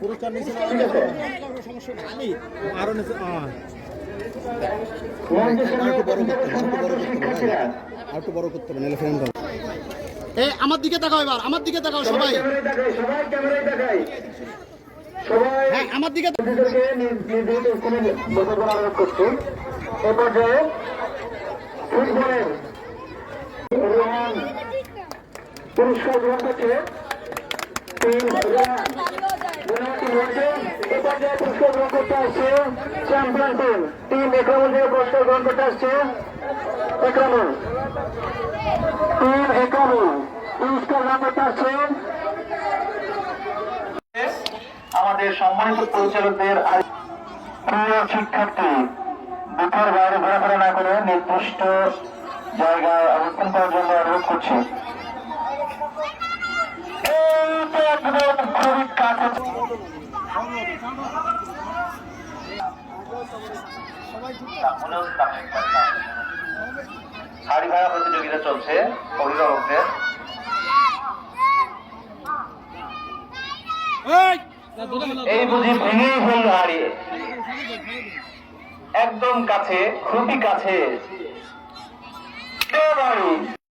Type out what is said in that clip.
পুরস্কার নিচে সমস্যা নেই আমি আরো নিচে একটু বড় করতে হবে নাহলে ফ্রেম এই আমার দিকে তাকাও এবার আমার দিকে তাকাও সবাই হ্যাঁ আমার দিকে পুরস্কার গ্রহণ করছে পুরস্কার গ্রহণ করতে আসছে চ্যাম্পিয়ন টিম একরামুল থেকে পুরস্কার গ্রহণ করতে আসছে একরামুল পুরস্কার গ্রহণ করতে আসছে আমাদের সম্মানিত পরিচালকদের প্রিয় শিক্ষার্থী বুথের বাইরে ঘোরাফেরা না করে নির্দিষ্ট জায়গায় অবস্থান করার জন্য অনুরোধ করছি। শাড়ি ভাড়া প্রতিযোগিতা চলছে অভিভাবকদের। এই বুঝি ভেঙেই ফেললো হারিয়ে একদম কাছে খুবই কাছে।